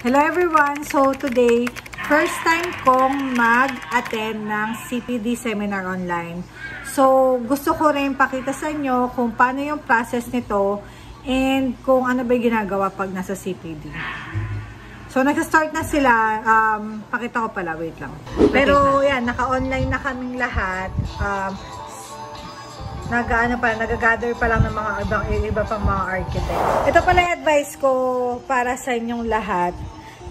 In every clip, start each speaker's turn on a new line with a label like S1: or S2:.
S1: Hello everyone! So today, first time kong mag-attend ng CPD seminar online. So gusto ko rin pakita sa inyo kung paano yung process nito and kung ano ba yung ginagawa pag nasa CPD. So nag-start na sila, pakita ko pala, wait lang. Pero yan, naka-online na kaming lahat. Nag-gather pa lang ng mga iba pang mga architect. Ito pala yung advice ko para sa inyong lahat.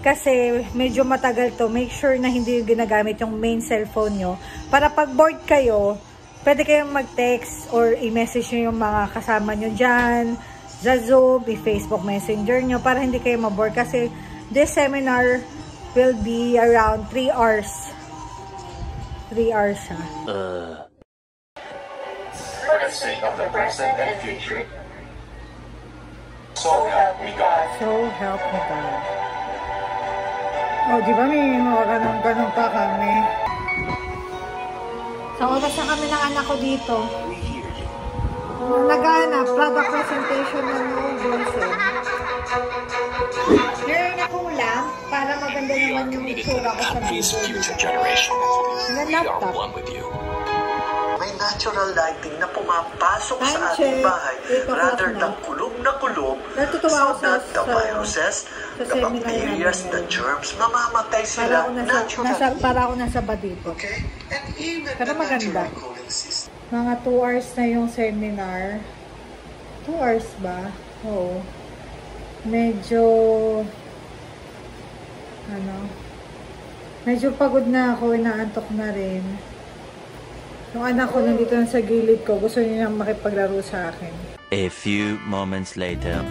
S1: Kasi medyo matagal to. Make sure na hindi ginagamit yung main cellphone nyo. Para pag bored kayo, pwede kayong mag-text or i-message nyo yung mga kasama nyo dyan, sa Zoom, i-Facebook Messenger nyo, para hindi kayo ma-bored. Kasi this seminar will be around 3 hours. 3 hours siya.
S2: Of the present and future. So help me God.
S1: So help me God. Oh, di ba may mga ganun pa kami? Sa oras na kami ng anak ko dito. Nag-aanap, product presentation ng Golsen. Learn ako lang para maganda naman yung itsura ko sa video. Na laptop.
S3: May natural lighting na pumapasok sa ating bahay rather than kulob na kulob so that the viruses, the bacterias, the germs, mamamatay sila naturally.
S1: Para ako nasa ba dito.
S3: Okay? And even
S1: pero
S3: the
S1: maganda.
S3: natural cooling system.
S1: Mga 2 hours na yung seminar. 2 hours ba? Oo. Medyo medyo pagod na ako, inaantok na rin. Yung anak ko nandito na sa gilid ko, gusto niya makipaglaro sa akin.
S4: A few moments later.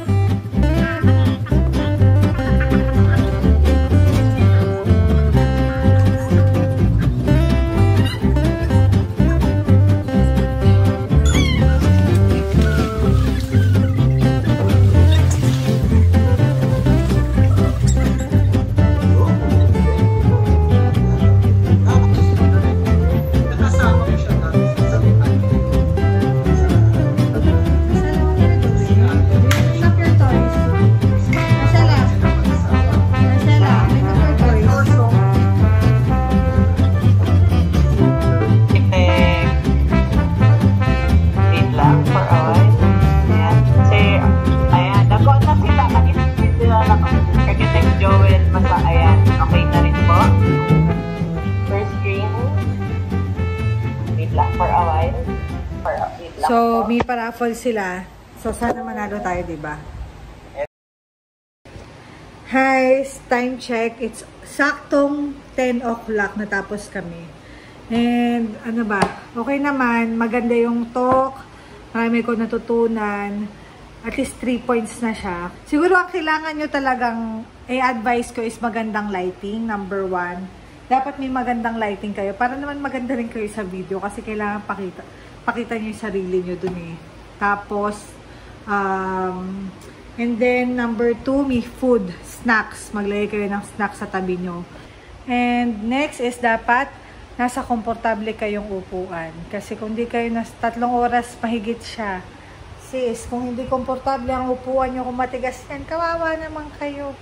S1: So, may paraffol sila. So, sana manalo tayo, diba? Hi, time check. It's saktong 10 o'clock natapos kami. And, ano ba? Okay naman. Maganda yung talk. Marami ko natutunan. At least 3 points na siya. Siguro ang kailangan nyo talagang i-advise ko is magandang lighting, number 1. Dapat may magandang lighting kayo. Para naman maganda rin kayo sa video. Kasi kailangan pakita nyo yung sarili nyo dun eh. Tapos, and then, number 2, may food, snacks. Maglagay kayo ng snacks sa tabi nyo. And next is dapat nasa komportable kayong upuan. Kasi kung di kayo 3 oras, mahigit siya. Sis, kung hindi komportable ang upuan nyo, kung matigas yan, kawawa naman kayo.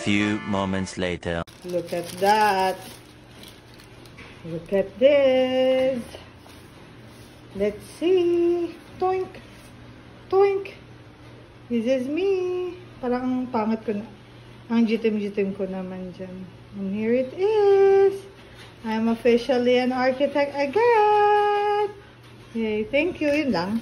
S4: Few moments later.
S1: Look at that. Look at this. Let's see. Toink. Toink. This is me. Parang pangit ko na. Ang jitim-jitim ko naman dyan. And here it is. I'm officially an architect again. Yay. Thank you. Yun lang.